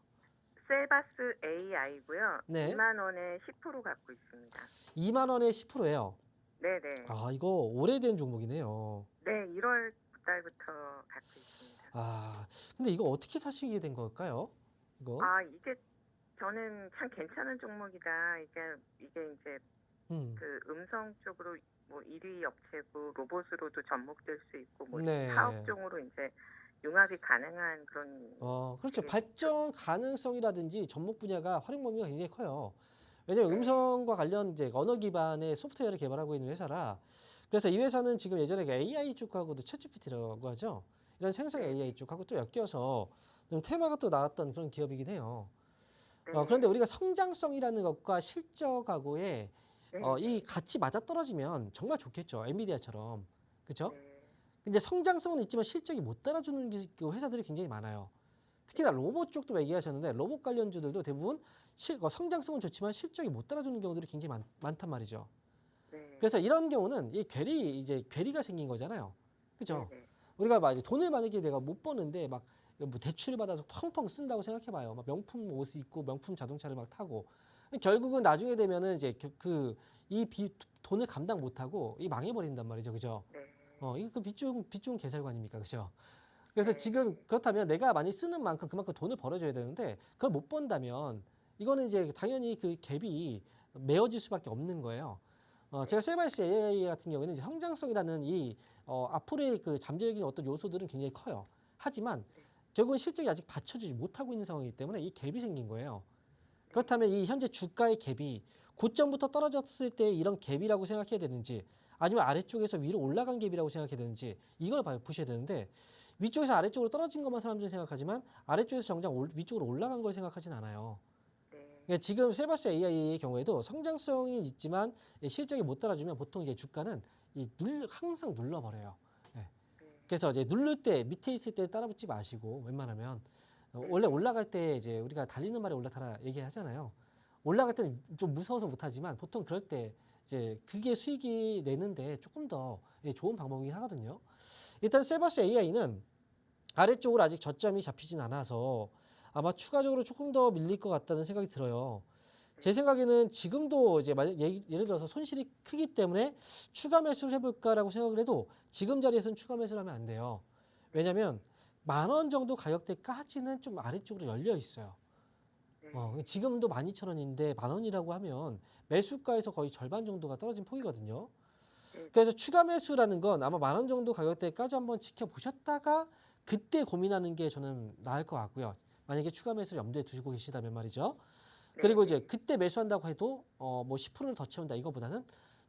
셀바스 AI고요. 네. 2만 원에 10% 갖고 있습니다. 2만 원에 10%예요. 네네. 아, 이거 오래된 종목이네요. 네, 1월 달부터 갖고 있습니다. 아, 근데 이거 어떻게 사시게 된 걸까요? 이거? 아, 이게 저는 참 괜찮은 종목이다. 이게 이제 음. 그 음성 쪽으로 뭐 1위 업체고 로봇으로도 접목될 수 있고 뭐 네. 사업종으로 이제 융합이 가능한 그런 그렇죠. 네. 발전 가능성이라든지 접목 분야가 활용 범위가 굉장히 커요. 왜냐면 네. 음성과 관련 이제 언어 기반의 소프트웨어를 개발하고 있는 회사라. 그래서 이 회사는 지금 예전에 AI 쪽하고도 챗GPT라고 하죠. 이런 생성 AI 쪽하고 또 엮여서 좀 테마가 또 나왔던 그런 기업이긴 해요. 네. 그런데 우리가 성장성이라는 것과 실적하고의 네. 이 같이 맞아떨어지면 정말 좋겠죠. 엔비디아처럼. 그렇죠? 네. 근데 성장성은 있지만 실적이 못 따라주는 그 회사들이 굉장히 많아요. 특히나 로봇 쪽도 얘기하셨는데 로봇 관련주들도 대부분 성장성은 좋지만 실적이 못 따라주는 경우들이 굉장히 많단 말이죠. 네. 그래서 이런 경우는 이 괴리가 생긴 거잖아요. 그죠? 네. 우리가 막 이제 돈을 만약에 내가 못 버는데 막 뭐 대출을 받아서 펑펑 쓴다고 생각해봐요. 막 명품 옷을 입고 명품 자동차를 막 타고 결국은 나중에 되면은 이제 돈을 감당 못하고 이 망해버린단 말이죠. 그죠? 네. 이거 그 빚 좋은 개살관입니까? 그죠? 그래서 네. 지금 그렇다면 내가 많이 쓰는 만큼 그만큼 돈을 벌어줘야 되는데 그걸 못 번다면 이거는 이제 당연히 그 갭이 메어질 수밖에 없는 거예요. 제가 셀바이스 AI 같은 경우에는 이제 성장성이라는 이 앞으로의 그 잠재적인 어떤 요소들은 굉장히 커요. 하지만 결국은 실적이 아직 받쳐주지 못하고 있는 상황이기 때문에 이 갭이 생긴 거예요. 그렇다면 이 현재 주가의 갭이 고점부터 떨어졌을 때 이런 갭이라고 생각해야 되는지 아니면 아래쪽에서 위로 올라간 갭이라고 생각해야 되는지 이걸 보셔야 되는데 위쪽에서 아래쪽으로 떨어진 것만 사람들이 생각하지만 아래쪽에서 정작 위쪽으로 올라간 걸 생각하진 않아요. 네. 그러니까 지금 셀바스 AI의 경우에도 성장성이 있지만 실적이 못 따라주면 보통 이제 주가는 항상 눌러버려요. 그래서 이제 누를 때 밑에 있을 때 따라붙지 마시고 웬만하면 원래 올라갈 때 이제 우리가 달리는 말에 올라타라 얘기하잖아요. 올라갈 때는 좀 무서워서 못하지만 보통 그럴 때 이제 그게 수익이 내는데 조금 더 좋은 방법이긴 하거든요. 일단 셀바스 AI는 아래쪽으로 아직 저점이 잡히진 않아서 아마 추가적으로 조금 더 밀릴 것 같다는 생각이 들어요. 제 생각에는 지금도 이제 예를 들어서 손실이 크기 때문에 추가 매수를 해볼까라고 생각을 해도 지금 자리에서는 추가 매수를 하면 안 돼요. 왜냐하면 10,000원 정도 가격대까지는 좀 아래쪽으로 열려 있어요. 지금도 12,000원인데 10,000원이라고 하면 매수가에서 거의 절반 정도가 떨어진 폭이거든요. 그래서 추가 매수라는 건 아마 10,000원 정도 가격대까지 한번 지켜보셨다가 그때 고민하는 게 저는 나을 것 같고요. 만약에 추가 매수를 염두에 두시고 계시다면 말이죠. 그리고 이제 그때 매수한다고 해도 뭐 10%를 더 채운다 이거보다는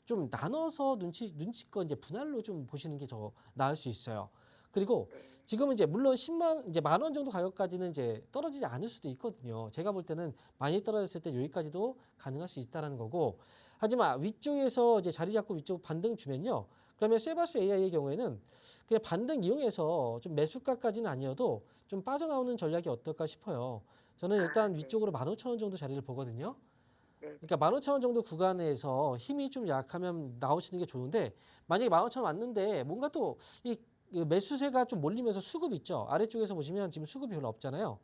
좀 나눠서 눈치껏 이제 분할로 좀 보시는 게 더 나을 수 있어요. 그리고 지금은 이제 물론 이제 10,000원 정도 가격까지는 이제 떨어지지 않을 수도 있거든요. 제가 볼 때는 많이 떨어졌을 때 여기까지도 가능할 수 있다라는 거고. 하지만 위쪽에서 이제 자리 잡고 위쪽 반등 주면요. 그러면 셀바스 AI의 경우에는 그냥 반등 이용해서 좀 매수가까지는 아니어도 좀 빠져나오는 전략이 어떨까 싶어요. 저는 일단 위쪽으로 15,000원 정도 자리를 보거든요. 그러니까 15,000원 정도 구간에서 힘이 좀 약하면 나오시는 게 좋은데 만약에 15,000원 왔는데 뭔가 또 이 매수세가 좀 몰리면서 수급 있죠. 아래쪽에서 보시면 지금 수급이 별로 없잖아요.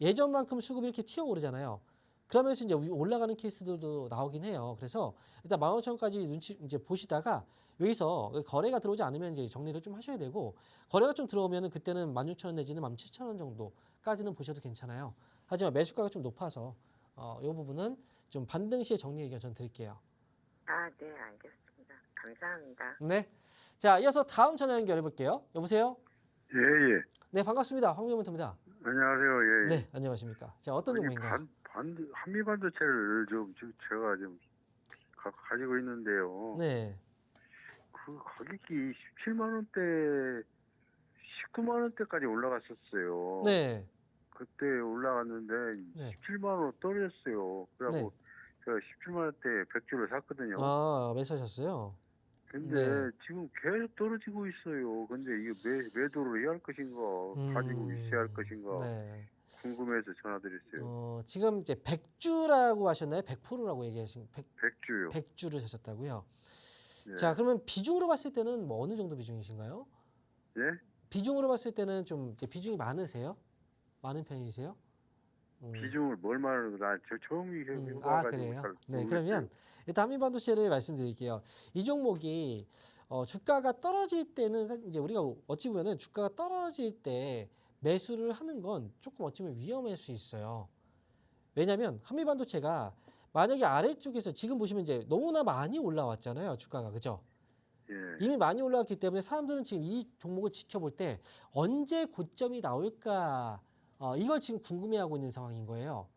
예전만큼 수급이 이렇게 튀어오르잖아요. 그러면서 이제 올라가는 케이스들도 나오긴 해요. 그래서 일단 15,000원까지 눈치 이제 보시다가 여기서 거래가 들어오지 않으면 이제 정리를 좀 하셔야 되고 거래가 좀 들어오면은 그때는 16,000원 내지는 17,000원 정도까지는 보셔도 괜찮아요. 하지만 매수가가 좀 높아서 이 부분은 좀 반등 시에 정리 의견 전 드릴게요. 아, 네, 알겠습니다. 감사합니다. 네. 자, 이어서 다음 전화 연결해 볼게요. 여보세요? 예, 예. 네, 반갑습니다. 황명문입니다. 안녕하세요. 예, 예. 네, 안녕하십니까. 자, 어떤 아니, 종목인가요? 한미반도체를 제가 좀 가지고 있는데요. 네. 그 가격이 17만 원대, 19만 원대까지 올라갔었어요. 네. 그때 올라갔는데 네. 17만 원 떨어졌어요. 그래갖고 제가 17만 원대 100주를 샀거든요. 아, 매수하셨어요? 근데 네. 지금 계속 떨어지고 있어요. 근데 이게 매도를 해야 할 것인가, 가지고 있어야 할 것인가 네. 궁금해서 전화드렸어요. 지금 이제 100주라고 하셨나요? 100%라고 얘기하신 100주요. 100주를 사셨다고요? 예. 자, 그러면 비중으로 봤을 때는 뭐 어느 정도 비중이신가요? 예? 비중으로 봤을 때는 좀 이제 비중이 많으세요? 많은 편이세요? 비중을 뭘 말하는 거나 저 처음 아, 그래요? 네, 그러면 일단 한미반도체를 말씀드릴게요. 이 종목이 주가가 떨어질 때는 이제 우리가 어찌 보면은 주가가 떨어질 때 매수를 하는 건 조금 어찌 보면 위험할 수 있어요. 왜냐하면 한미반도체가 만약에 아래쪽에서 지금 보시면 이제 너무나 많이 올라왔잖아요, 주가가. 그죠? 예. 이미 많이 올라왔기 때문에 사람들은 지금 이 종목을 지켜볼 때 언제 고점이 나올까, 이걸 지금 궁금해하고 있는 상황인 거예요.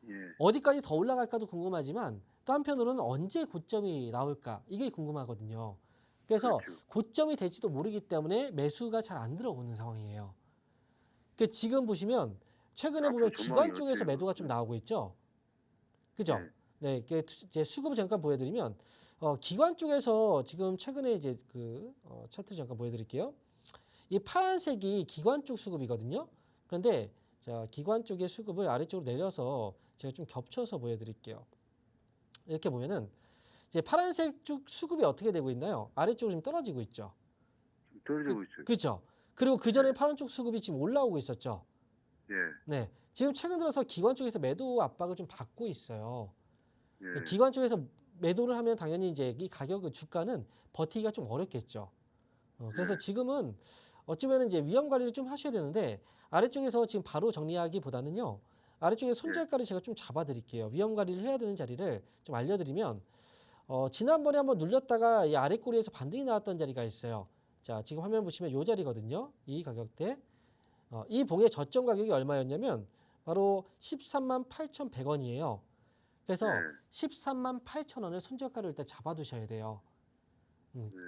예. 어디까지 더 올라갈까도 궁금하지만 또 한편으로는 언제 고점이 나올까, 이게 궁금하거든요. 그래서 그렇죠. 고점이 될지도 모르기 때문에 매수가 잘 안 들어오는 상황이에요. 그 지금 보시면 최근에 보면 앞으로 기관 전망이 쪽에서 어때요? 매도가 좀 나오고 있죠. 그죠? 네. 네, 이제 수급을 잠깐 보여드리면 기관 쪽에서 지금 최근에 이제 그 차트 잠깐 보여드릴게요. 이 파란색이 기관 쪽 수급이거든요. 그런데 자, 기관 쪽의 수급을 아래쪽으로 내려서 제가 좀 겹쳐서 보여드릴게요. 이렇게 보면은 이제 파란색 쪽 수급이 어떻게 되고 있나요? 아래쪽으로 좀 떨어지고 있죠. 떨어지고 있어요. 그렇죠. 그리고 그 전에 파란 쪽 수급이 지금 올라오고 있었죠. 예. 네, 지금 최근 들어서 기관 쪽에서 매도 압박을 좀 받고 있어요. 예. 기관 쪽에서 매도를 하면 당연히 이제 이 가격의 주가는 버티기가 좀 어렵겠죠. 그래서 지금은 어쩌면 이제 위험 관리를 좀 하셔야 되는데 아래쪽에서 지금 바로 정리하기보다는요. 아래쪽에 손절가를 제가 좀 잡아드릴게요. 위험 관리를 해야 되는 자리를 좀 알려드리면 지난번에 한번 눌렸다가 이 아래 꼬리에서 반등이 나왔던 자리가 있어요. 자, 지금 화면 보시면 이 자리거든요. 이 가격대. 이 봉의 저점 가격이 얼마였냐면 바로 13만 8,100원이에요. 그래서 13만 8천 원을 손절가를 일단 잡아두셔야 돼요.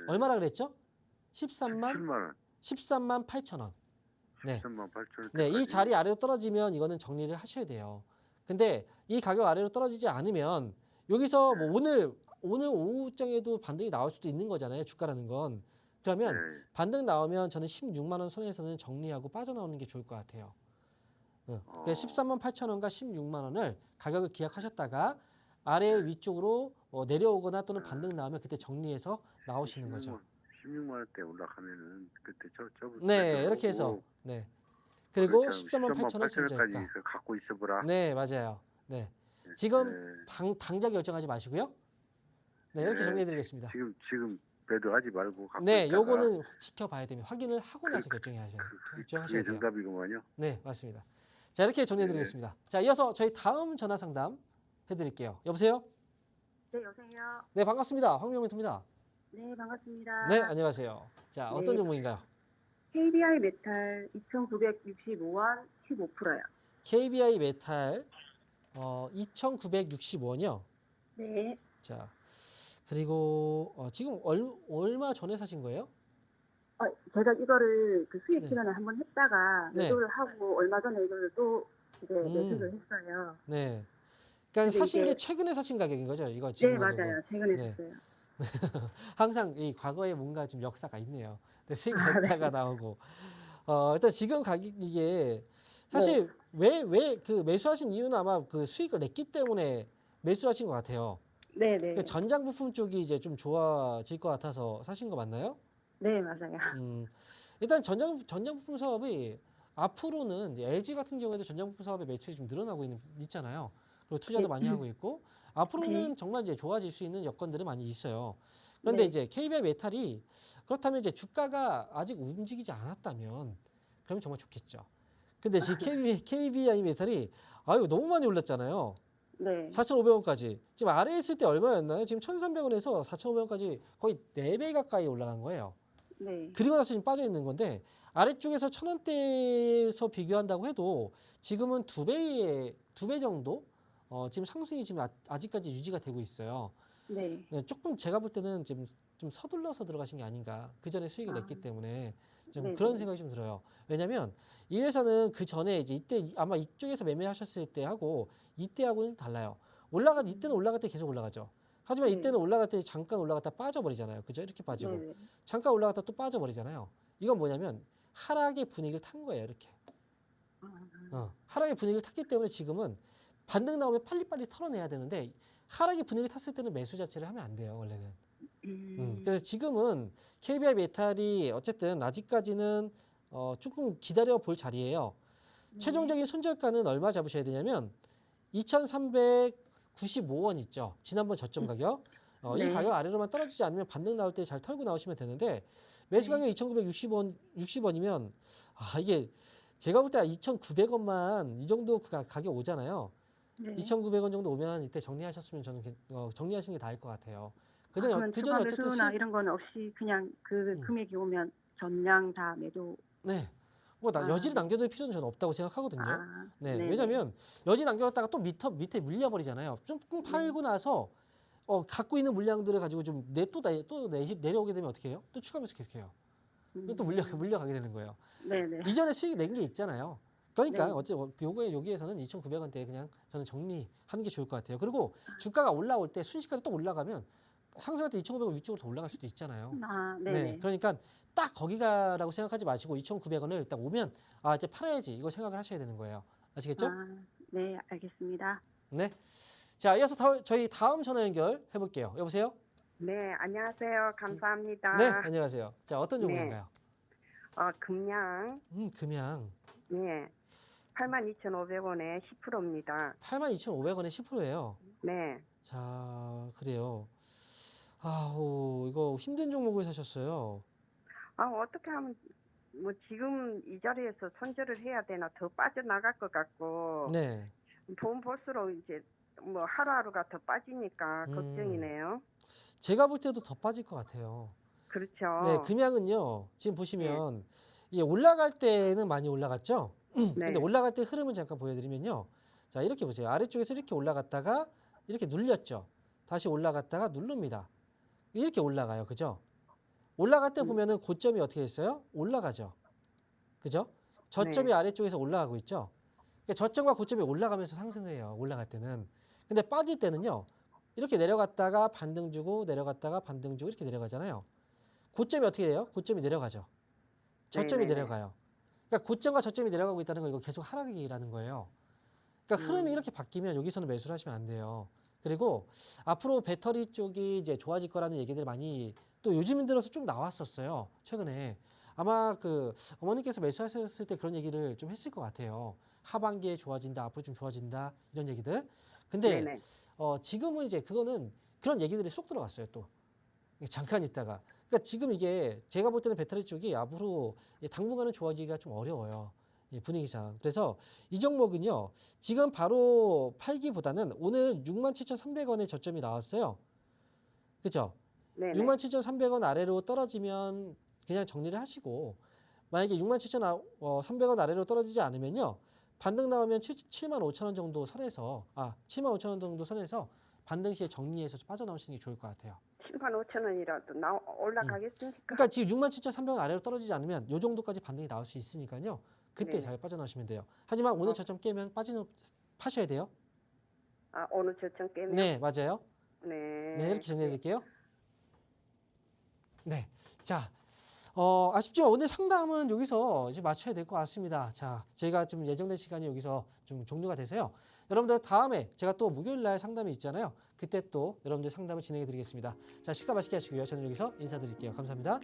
얼마나 그랬죠? 13만 8천 원. 네. 13만 8천 원. 네, 이 자리 아래로 떨어지면 이거는 정리를 하셔야 돼요. 근데 이 가격 아래로 떨어지지 않으면 여기서 뭐 오늘 오후장에도 반등이 나올 수도 있는 거잖아요. 주가라는 건. 그러면 반등 나오면 저는 16만 원 선에서는 정리하고 빠져나오는 게 좋을 것 같아요. 그래서 13만 8천 원과 16만 원을 가격을 기약하셨다가 아래 위쪽으로 내려오거나 또는 반등 나오면 그때 정리해서 나오시는 거죠. 16만 원대 올라가면은 그때 네, 이렇게 해서 네. 그리고 13만 8천 원 8천원까지 손절가. 갖고 있어보라. 네, 맞아요. 네. 지금 당장 결정하지 마시고요. 네, 이렇게 정리해드리겠습니다. 지금 매도하지 말고 갖고 네, 있다가 요거는 지켜봐야 됩니다. 확인을 하고 나서 결정하셔야 그게 돼요. 정답이구만요. 네, 맞습니다. 자, 이렇게 정리해드리겠습니다. 자, 이어서 저희 다음 전화 상담 해드릴게요. 여보세요? 네, 여보세요. 네, 반갑습니다. 황명멘토입니다. 네, 반갑습니다. 네, 안녕하세요. 자, 어떤 네. 종목인가요? KBI 메탈 2,965원 15%요. KBI 메탈 2,960원이요. 네. 자, 그리고 지금 얼마 전에 사신 거예요? 제가 이거를 그 수익 네. 실현을 한번 했다가 네. 매도를 하고 얼마 전에 이거를 또 이제 음. 매수를 했어요. 네. 그러니까 근데 사신 게 이게- 최근에 사신 가격인 거죠? 이거 네, 지금 가격은. 맞아요. 최근에 네. 했어요. 항상 이 과거에 뭔가 좀 역사가 있네요. 네, 수익 아, 냈다가 나오고. 일단 지금 가격 이게 사실 왜 그 매수하신 이유는 아마 그 수익을 냈기 때문에 매수하신 것 같아요. 네, 네. 그 전장 부품 쪽이 이제 좀 좋아질 것 같아서 사신 거 맞나요? 네, 맞아요. 일단 전장 부품 사업이 앞으로는 이제 LG 같은 경우에도 전장 부품 사업의 매출이 좀 늘어나고 있잖아요. 그리고 투자도 네. 많이 하고 있고 앞으로는 네. 정말 이제 좋아질 수 있는 여건들이 많이 있어요. 그런데 네. 이제 KBI 메탈이 그렇다면 이제 주가가 아직 움직이지 않았다면 그러면 정말 좋겠죠. 근데 지금 KBI 메탈이 너무 많이 올랐잖아요. 네. 4,500원까지. 지금 아래에 있을 때 얼마였나요? 지금 1,300원에서 4,500원까지 거의 4배 가까이 올라간 거예요. 네. 그리고 나서 지금 빠져 있는 건데 아래쪽에서 1,000원대에서 비교한다고 해도 지금은 두 배 정도 지금 상승이 지금 아직까지 유지가 되고 있어요. 네. 네, 조금 제가 볼 때는 지금 좀 서둘러서 들어가신 게 아닌가. 그 전에 수익을 아. 냈기 때문에 좀 네네. 그런 생각이 좀 들어요. 왜냐하면 이 회사는 그 전에 이제 이때 아마 이쪽에서 매매하셨을 때 하고 이때하고는 달라요. 이때는 올라갈 때 계속 올라가죠. 하지만 네. 이때는 올라갈 때 잠깐 올라갔다 빠져버리잖아요. 그죠? 이렇게 빠지고 네네. 잠깐 올라갔다 또 빠져버리잖아요. 이건 뭐냐면 하락의 분위기를 탄 거예요. 이렇게. 하락의 분위기를 탔기 때문에 지금은 반등 나오면 빨리빨리 털어내야 되는데 하락의 분위기를 탔을 때는 매수 자체를 하면 안 돼요. 원래는. 그래서 지금은 KBI 메탈이 어쨌든 아직까지는 조금 기다려 볼 자리예요. 최종적인 손절가는 얼마 잡으셔야 되냐면 2,395원 있죠. 지난번 저점 가격. 이 네. 가격 아래로만 떨어지지 않으면 반등 나올 때 잘 털고 나오시면 되는데 매수 가격 2,960원 60원이면 이게 제가 볼 때 2,900원만 이 정도 가격 오잖아요. 네. 2,900원 정도 오면 이때 정리하셨으면 저는 정리하시는 게 나을 것 같아요. 그전에 그러면 그전에 추가 어쨌든 매수나 이런 건 없이 그냥 그 금액이 오면 전량 다 매도. 네. 아. 여지를 남겨둘 필요는 저는 없다고 생각하거든요. 아, 네. 네네. 왜냐하면 여지 남겨뒀다가 또 밑에 밀려버리잖아요. 조금 팔고 나서 갖고 있는 물량들을 가지고 좀 내려오게 되면 어떻게 해요? 또 추가 매수 계속해요. 또 물려가게 되는 거예요. 네네. 이전에 수익 낸 게 있잖아요. 그러니까 네. 여기에서는 2,900원대에 그냥 저는 정리하는 게 좋을 것 같아요. 그리고 주가가 올라올 때 순식간에 또 올라가면 상승할 때 2,900원 위쪽으로 더 올라갈 수도 있잖아요. 아, 네. 네네. 그러니까 딱 거기가라고 생각하지 마시고 2,900원을 딱 오면 이제 팔아야지 이거 생각을 하셔야 되는 거예요. 아시겠죠? 아, 네, 알겠습니다. 네. 자, 이어서 저희 다음 전화 연결 해볼게요. 여보세요? 네, 안녕하세요. 감사합니다. 네, 안녕하세요. 자, 어떤 종목인가요? 금양, 금양 네, 82,500원에 10%입니다. 82,500원에 10%예요. 네, 자, 그래요. 이거 힘든 종목을 사셨어요. 어떻게 하면, 지금 이 자리에서 손절을 해야 되나, 더 빠져나갈 것 같고, 네. 돈 볼수록 이제, 하루하루가 더 빠지니까 걱정이네요. 제가 볼 때도 더 빠질 것 같아요. 그렇죠. 네, 금양은요. 지금 보시면 이게 올라갈 때는 많이 올라갔죠. 네. 근데 올라갈 때 흐름을 잠깐 보여드리면요. 자, 이렇게 보세요. 아래쪽에서 이렇게 올라갔다가 이렇게 눌렸죠. 다시 올라갔다가 누릅니다. 이렇게 올라가요. 그죠? 올라갈 때 보면은 고점이 어떻게 됐어요? 올라가죠. 그죠? 저점이 네. 아래쪽에서 올라가고 있죠. 그러니까 저점과 고점이 올라가면서 상승을 해요. 올라갈 때는. 근데 빠질 때는요. 이렇게 내려갔다가 반등 주고 내려갔다가 반등 주고 이렇게 내려가잖아요. 고점이 어떻게 돼요? 고점이 내려가죠. 저점이 네네네. 내려가요. 그러니까 고점과 저점이 내려가고 있다는 거 이거 계속 하락이라는 거예요. 그러니까 흐름이 이렇게 바뀌면 여기서는 매수를 하시면 안 돼요. 그리고 앞으로 배터리 쪽이 이제 좋아질 거라는 얘기들 많이 또 요즘 들어서 좀 나왔었어요. 최근에 아마 그 어머니께서 매수하셨을 때 그런 얘기를 좀 했을 것 같아요. 하반기에 좋아진다, 앞으로 좀 좋아진다 이런 얘기들. 근데 네네. 지금은 이제 그거는 그런 얘기들이 쏙 들어갔어요. 또 잠깐 있다가. 그러니까 지금 이게 제가 볼 때는 배터리 쪽이 앞으로 당분간은 좋아지기가 좀 어려워요. 분위기상. 그래서 이 종목은요. 지금 바로 팔기보다는 오늘 67,300원의 저점이 나왔어요. 그렇죠? 네네. 67,300원 아래로 떨어지면 그냥 정리를 하시고 만약에 67,300원 아래로 떨어지지 않으면요. 반등 나오면 75,000원 정도 선에서 75,000원 정도 선에서 반등 시에 정리해서 빠져나오시는 게 좋을 것 같아요. 75,000원이라도 올라가겠습니까? 그러니까 지금 67,300원 아래로 떨어지지 않으면 이 정도까지 반등이 나올 수 있으니까요. 그때 네. 잘 빠져나오시면 돼요. 하지만 오늘 저점 깨면 파셔야 돼요. 오늘 저점 깨면? 네, 맞아요. 네. 네, 이렇게 정리해 드릴게요. 네. 자, 아쉽지만 오늘 상담은 여기서 이제 마쳐야 될 것 같습니다. 자, 저희가 좀 예정된 시간이 여기서 좀 종료가 돼서요. 여러분들 다음에 제가 또 목요일 날 상담이 있잖아요. 그때 또 여러분들 상담을 진행해 드리겠습니다. 자, 식사 맛있게 하시고요. 저는 여기서 인사드릴게요. 감사합니다.